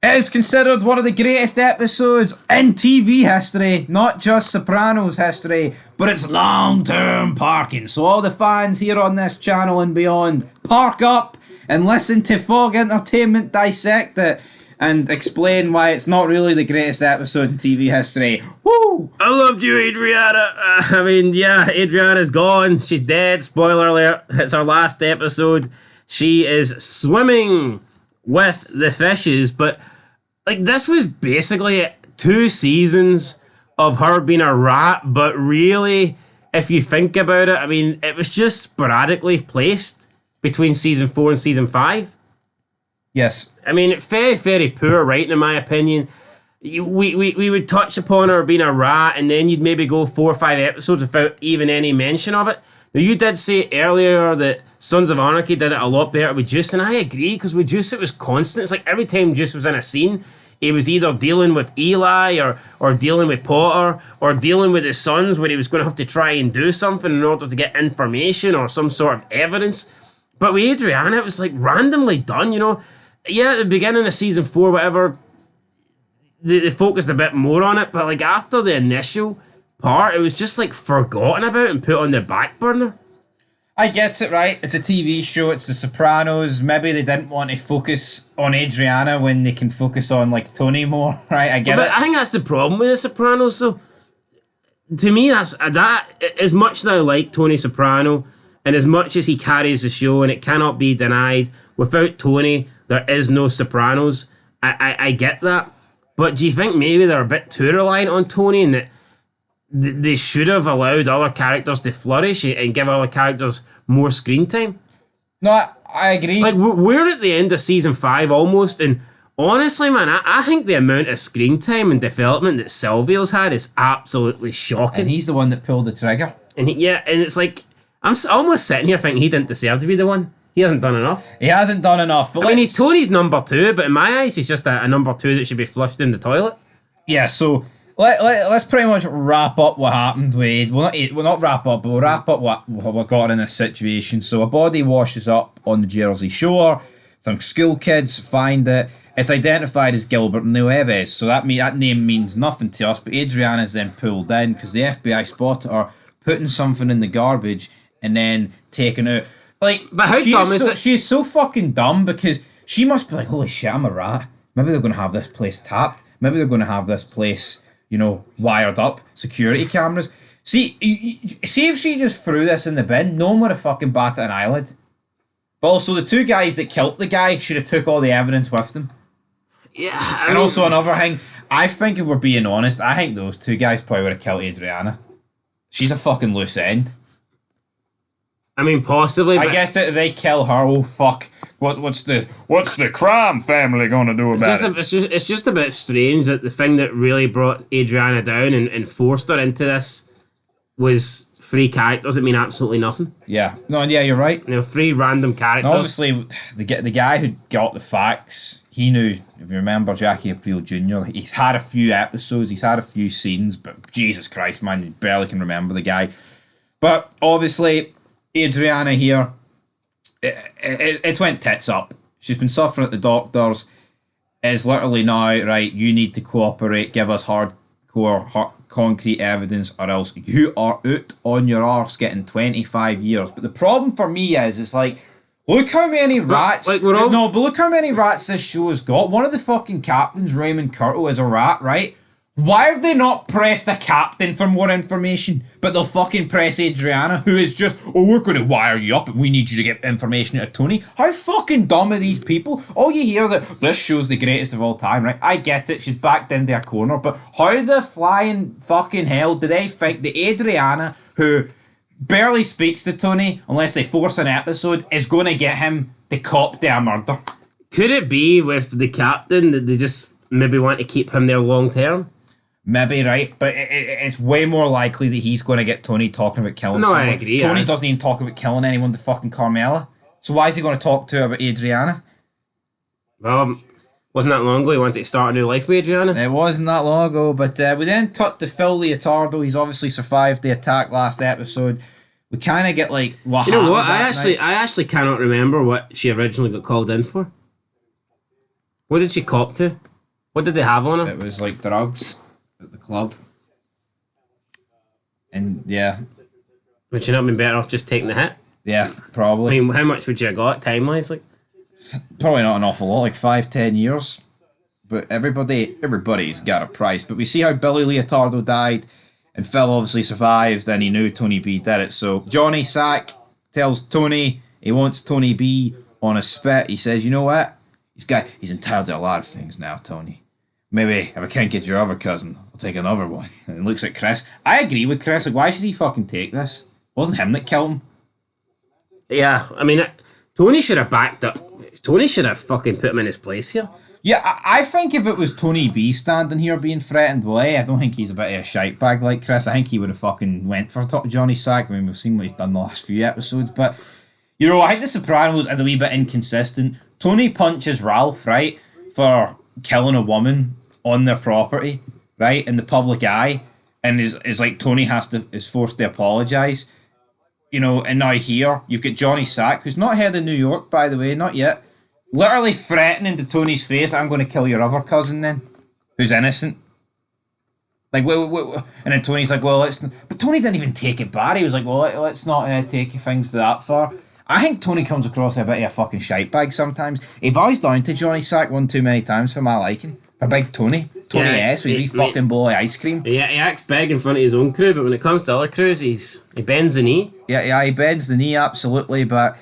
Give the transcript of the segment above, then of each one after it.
It is considered one of the greatest episodes in TV history, not just Sopranos history, but it's long-term parking. So all the fans here on this channel and beyond, park up and listen to Fog Entertainment dissect it and explain why it's not really the greatest episode in TV history. Woo! I loved you, Adriana. Adriana's gone. She's dead. Spoiler alert. It's our last episode. She is swimming with the fishes, but this was basically 2 seasons of her being a rat, but really, if you think about it, it was just sporadically placed between season 4 and season 5. Yes. Very, very poor writing, in my opinion. We would touch upon her being a rat, and then you'd maybe go 4 or 5 episodes without even any mention of it. Now, you did say earlier that Sons of Anarchy did it a lot better with Juice, and I agree, because with Juice it was constant. It's like every time Juice was in a scene, he was either dealing with Eli or dealing with Potter or dealing with his sons, where he was going to have to try and do something in order to get information or some sort of evidence. But with Adriana, it was randomly done, Yeah, at the beginning of season 4, whatever, they focused a bit more on it, but after the initial part, it was just forgotten about and put on the back burner. I get it, right? It's a TV show, it's The Sopranos. Maybe they didn't want to focus on Adriana when they can focus on Tony more, right? I get it. I think that's the problem with The Sopranos, though. To me, that as much as I like Tony Soprano, and as much as he carries the show, and it cannot be denied, without Tony, there is no Sopranos. I get that. But do you think maybe they're a bit too reliant on Tony, and that they should have allowed other characters to flourish and give other characters more screen time? No, I agree. We're at the end of season 5 almost, and honestly, man, I think the amount of screen time and development that Silvio's had is absolutely shocking. And he's the one that pulled the trigger. And it's I'm almost sitting here thinking he didn't deserve to be the one. He hasn't done enough. He hasn't done enough. But he's Tony's number 2, but in my eyes, he's just a number 2 that should be flushed in the toilet. Yeah, so let's pretty much wrap up what happened with... We'll not wrap up, but we'll wrap up what got in this situation. So a body washes up on the Jersey Shore. Some school kids find it. It's identified as Gilbert Nueves, so that name means nothing to us, but Adriana's then pulled in because the FBI spotted her putting something in the garbage and then taking out... But how dumb is it? She's so fucking dumb because she must be holy shit, I'm a rat. Maybe they're going to have this place tapped. Maybe they're going to have this place, wired up. Security cameras. See if she just threw this in the bin, no one would have fucking batted an eyelid. But also, the 2 guys that killed the guy should have took all the evidence with them. Yeah. And also another thing, I think if we're being honest, I think those 2 guys probably would have killed Adriana. She's a fucking loose end. Possibly. I get it. They kill her. Oh fuck! What's the crime family gonna do about it? It's just a bit strange that the thing that really brought Adriana down and forced her into this was 3 characters that mean absolutely nothing. Yeah. No. Yeah, you're right. 3 random characters. And obviously, the guy who got the facts, he knew. If you remember Jackie Aprile Jr., he's had a few episodes, he's had a few scenes, but Jesus Christ, man, you barely can remember the guy. But obviously, Adriana here, it's went tits up. She's been suffering at the doctors. It's literally now, right, you need to cooperate, give us hardcore, concrete evidence, or else you are out on your arse getting 25 years. But the problem for me is look how many rats... but look how many rats this show has got. One of the fucking captains, Raymond Curto, is a rat, right? Why have they not pressed the captain for more information? But they'll fucking press Adriana, who is just, we're going to wire you up and we need you to get information out of Tony. How fucking dumb are these people? All you hear that this show's the greatest of all time, right? I get it, she's backed into a corner, but how the flying fucking hell do they think that Adriana, who barely speaks to Tony unless they force an episode, is going to get him to cop to a murder? Could it be with the captain that they just maybe want to keep him there long term? Maybe, right? But it's way more likely that he's going to get Tony talking about killing someone. I agree. Tony doesn't even talk about killing anyone to fucking Carmela. So why is he going to talk to her about Adriana? Well, wasn't that long ago he wanted to start a new life with Adriana? It wasn't that long ago, but we then cut to Phil Leotardo. He's obviously survived the attack last episode. We kind of get what happened. You know what? I actually cannot remember what she originally got called in for. What did she cop to? What did they have on him? It was like drugs at the club. And yeah. Would you not been better off just taking the hit? Yeah, I probably. mean, how much would you have got time-wise? Like, Probably not an awful lot, like 5-10 years. But everybody's got a price. But we see how Billy Leotardo died, and Phil obviously survived, and he knew Tony B did it. So Johnny Sack tells Tony he wants Tony B on a spit. He says, you know what? He's entitled to a lot of things now, Tony. Maybe if I can't get your other cousin, I'll take another one. And he looks at Chris. I agree with Chris. Like, why should he fucking take this? It wasn't him that killed him. yeah, I mean, Tony should have backed up. Tony should have fucking put him in his place here. Yeah, I think if it was Tony B standing here being threatened, well, I don't think he's a bit of a shite bag like Chris. I think he would have fucking went for Johnny Sack. I mean, we've seen what he's done the last few episodes. But, you know, I think The Sopranos is a wee bit inconsistent. Tony punches Ralph, right, for killing a woman on their property, right, in the public eye. And is like Tony is forced to apologise. You know, and now here, you've got Johnny Sack, who's not head of New York, by the way, not yet. Literally threatening to Tony's face, I'm going to kill your other cousin then, who's innocent. Like, and then Tony's like, well, let's... But Tony didn't even take it bad. He was like, well, let's not take things that far. I think Tony comes across a bit of a fucking shite bag sometimes. He bows down to Johnny Sack one too many times for my liking. For big Tony. Tony S with his fucking bowl of ice cream. Yeah, he acts big in front of his own crew, but when it comes to other crews, he bends the knee. Yeah, he bends the knee, absolutely, but...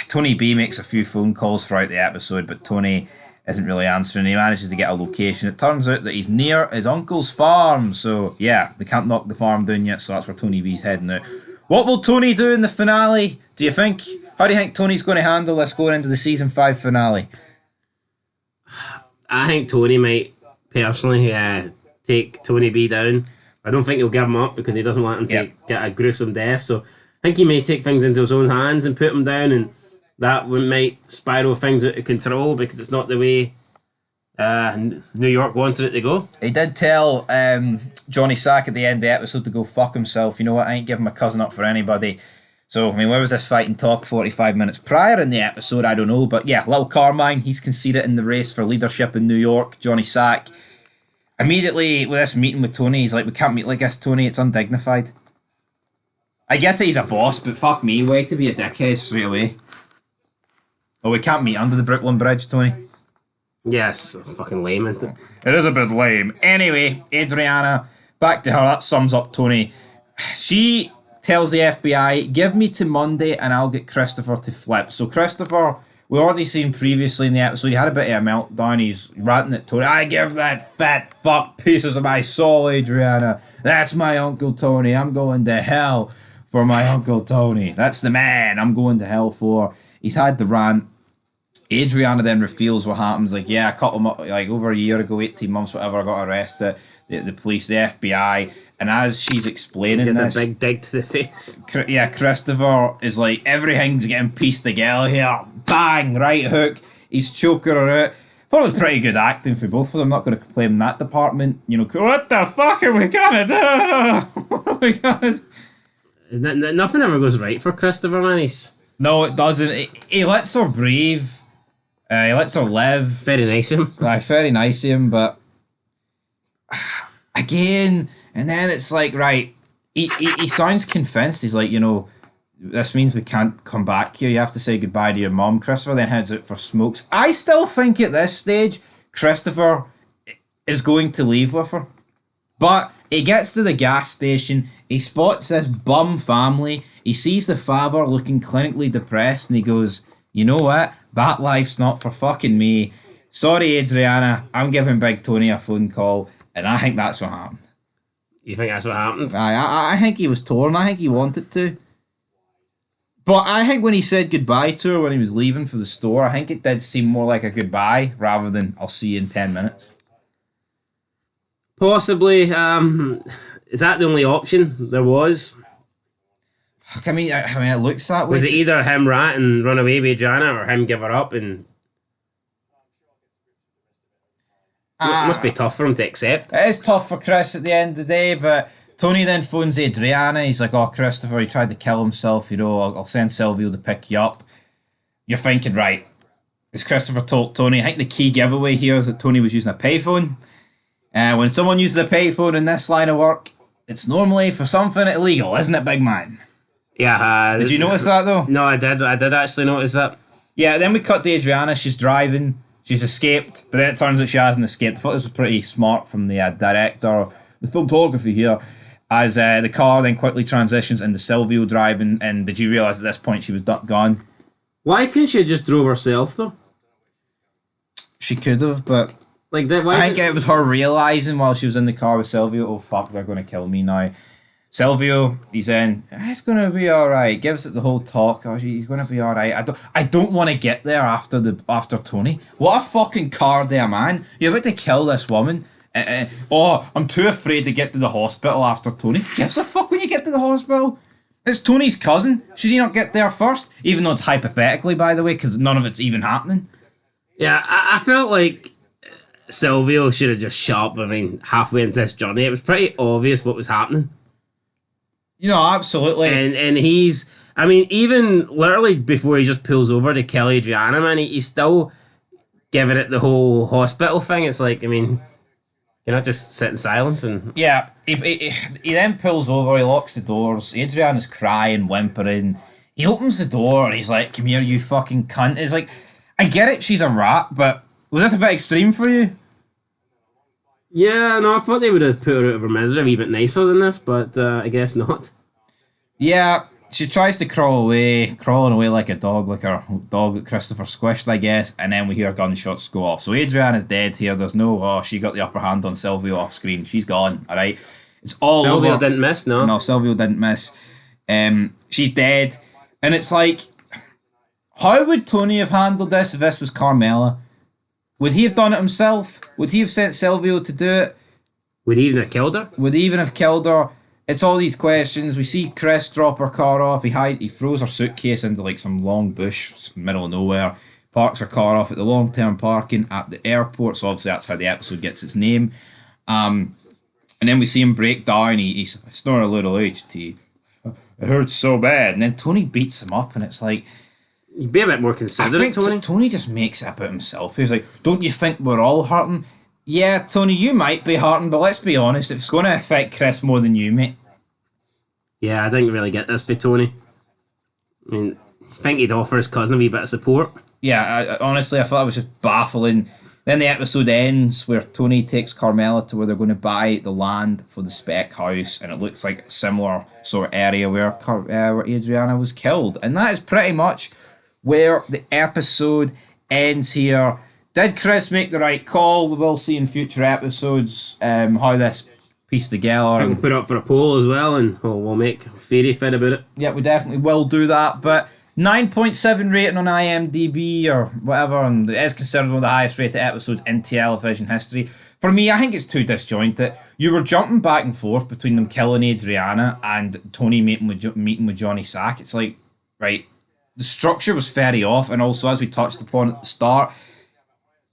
Tony B makes a few phone calls throughout the episode, but Tony isn't really answering. He manages to get a location. It turns out that he's near his uncle's farm, so yeah, they can't knock the farm down yet, so that's where Tony B's heading out. What will Tony do in the finale, do you think? How do you think Tony's going to handle this going into the season 5 finale? I think Tony might personally take Tony B down. I don't think he'll give him up because he doesn't want him to get a gruesome death, so I think he may take things into his own hands and put him down, and that might spiral things out of control because it's not the way New York wanted it to go. He did tell Johnny Sack at the end of the episode to go fuck himself. You know what? I ain't giving my cousin up for anybody. So, I mean, where was this fighting talk 45 minutes prior in the episode? I don't know. But yeah, Lil Carmine, he's conceded in the race for leadership in New York. Johnny Sack, immediately with this meeting with Tony, he's like, we can't meet like this, Tony. It's undignified. I get it, he's a boss, but fuck me, way to be a dickhead straight away. Oh, we can't meet under the Brooklyn Bridge, Tony. Yes, fucking lame, isn't it? It is a bit lame. Anyway, Adriana, back to her, that sums up Tony. She tells the FBI, give me to Monday and I'll get Christopher to flip. So Christopher, we already seen previously in the episode, he had a bit of a meltdown, he's ranting at Tony, I give that fat fuck pieces of my soul, Adriana. That's my Uncle Tony, I'm going to hell for my Uncle Tony. That's the man I'm going to hell for. He's had the rant. Adriana then reveals what happens. Like, yeah, I cut him up like over a year ago, 18 months, whatever, I got arrested. The police, the FBI. And as she's explaining this... a big dig to the face. Yeah, Christopher is like, everything's getting pieced together here. Bang, right hook. He's choking her out. I thought it was pretty good acting for both of them. I'm not going to complain in that department. You know, what the fuck are we going to do? What are we going to do? Nothing ever goes right for Christopher, man. No, it doesn't. He lets her breathe. He lets her live. Very nice of him. Very nice of him, but again, and then it's like, right, he sounds convinced. He's like, you know, this means we can't come back here. You have to say goodbye to your mom. Christopher then heads out for smokes. I still think at this stage, Christopher is going to leave with her. But he gets to the gas station, he spots this bum family, he sees the father looking clinically depressed, and he goes, you know what? That life's not for fucking me. Sorry, Adriana, I'm giving Big Tony a phone call, and I think that's what happened. You think that's what happened? I think he was torn, I think he wanted to. But I think when he said goodbye to her when he was leaving for the store, I think it did seem more like a goodbye rather than I'll see you in 10 minutes. Possibly. Is that the only option there was? I mean, it looks that way. Was it either him rat and run away with Adriana or him give her up and... It must be tough for him to accept. It is tough for Chris at the end of the day, but Tony then phones Adriana. He's like, oh, Christopher, he tried to kill himself, you know, I'll send Silvio to pick you up. You're thinking, right, as Christopher told Tony, I think the key giveaway here is that Tony was using a payphone. When someone uses a payphone in this line of work, it's normally for something illegal, isn't it, big man? Yeah. Did you notice that, though? No, I did. I did actually notice that. Yeah, then we cut to Adriana. She's driving. She's escaped, but then it turns out she hasn't escaped. I thought this was pretty smart from the director, the filmography here, as the car then quickly transitions into Silvio driving, and did you realise at this point she was gone? Why couldn't she have just drove herself, though? She could have, but Like that. Why I think it was her realising while she was in the car with Silvio, oh fuck, they're going to kill me now. Silvio, he's in, it's going to be alright, gives it the whole talk, oh, he's going to be alright. I don't want to get there after Tony. What a fucking card there, man. You're about to kill this woman. Oh, I'm too afraid to get to the hospital after Tony. Gives a fuck when you get to the hospital. It's Tony's cousin. Should he not get there first? Even though it's hypothetically, by the way, because none of it's even happening. Yeah, I felt like Silvio should have just shut up. I mean, halfway into this journey, it was pretty obvious what was happening. You know, absolutely. And he's, I mean, even literally before he just pulls over to kill Adriana, man, he's still giving it the whole hospital thing. It's like, I mean, you're not just sit in silence and... Yeah, he then pulls over, he locks the doors, Adriana's crying, whimpering. He opens the door and he's like, come here, you fucking cunt. It's like, I get it, she's a rat, but was this a bit extreme for you? Yeah, no, I thought they would have put her out of her misery a wee bit nicer than this, but I guess not. Yeah, she tries to crawling away like a dog, like her dog that Christopher squished, I guess, and then we hear gunshots go off. So Adriana's dead here. There's no, she got the upper hand on Silvio off screen. She's gone, alright? It's all Silvio over. didn't miss, no? No, Silvio didn't miss. She's dead. And it's like, how would Tony have handled this if this was Carmela? Would he have done it himself? Would he have sent Silvio to do it? Would he even have killed her? Would he even have killed her? It's all these questions. We see Chris drop her car off. He throws her suitcase into like some long bush, middle of nowhere. Parks her car off at the long-term parking at the airport. So obviously that's how the episode gets its name. And then we see him break down. He's snort a little HT. It hurts so bad. And then Tony beats him up, and it's like, You'd be a bit more considerate, I think Tony. Tony just makes it about himself. He's like, don't you think we're all hurting? Yeah, Tony, you might be hurting, but let's be honest, it's going to affect Chris more than you, mate. Yeah, I didn't really get this for Tony. I mean, I think he'd offer his cousin a wee bit of support. Yeah, honestly, I thought it was just baffling. Then the episode ends where Tony takes Carmela to where they're going to buy the land for the spec house, and it looks like a similar sort of area where Adriana was killed. And that is pretty much where the episode ends here. Did Chris make the right call? We will see in future episodes how this pieced together. We'll put it up for a poll as well, and we'll make a fairy fit about it. Yeah, we definitely will do that. But 9.7 rating on IMDb or whatever, and it is considered one of the highest rated episodes in television history. For me, I think it's too disjointed. You were jumping back and forth between them killing Adriana and Tony meeting with Johnny Sack. It's like, right, the structure was very off, and also, as we touched upon at the start,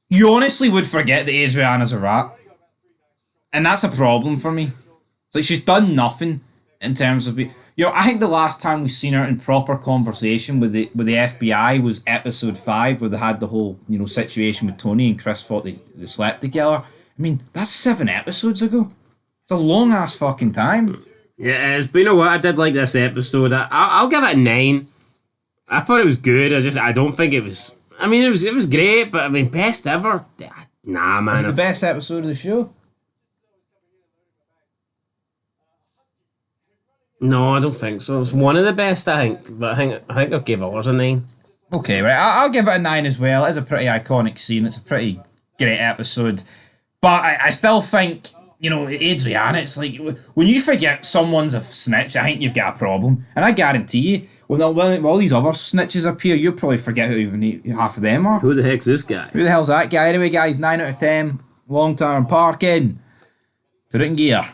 you honestly would forget that Adriana's a rat. And that's a problem for me. It's like she's done nothing in terms of... I think the last time we seen her in proper conversation with the FBI was episode 5, where they had the whole, situation with Tony and Chris thought they slept together. I mean, that's 7 episodes ago. It's a long-ass fucking time. Yeah, it is. But you know what? I did like this episode. I'll give it a 9. I thought it was good. I don't think it was... I mean, it was great, but I mean, best ever? Nah, man. It's the best episode of the show. No, I don't think so. It's one of the best, I think. But I think I'll give ours a 9. Okay, right. I'll give it a 9 as well. It's a pretty iconic scene. It's a pretty great episode. But I still think, Adriana, it's like, when you forget someone's a snitch, I think you've got a problem. And I guarantee you, when all these other snitches appear, you'll probably forget who even half of them are. Who the heck's this guy? Who the hell's that guy? Anyway, guys, 9 out of 10. Long-term parking. Put it in gear.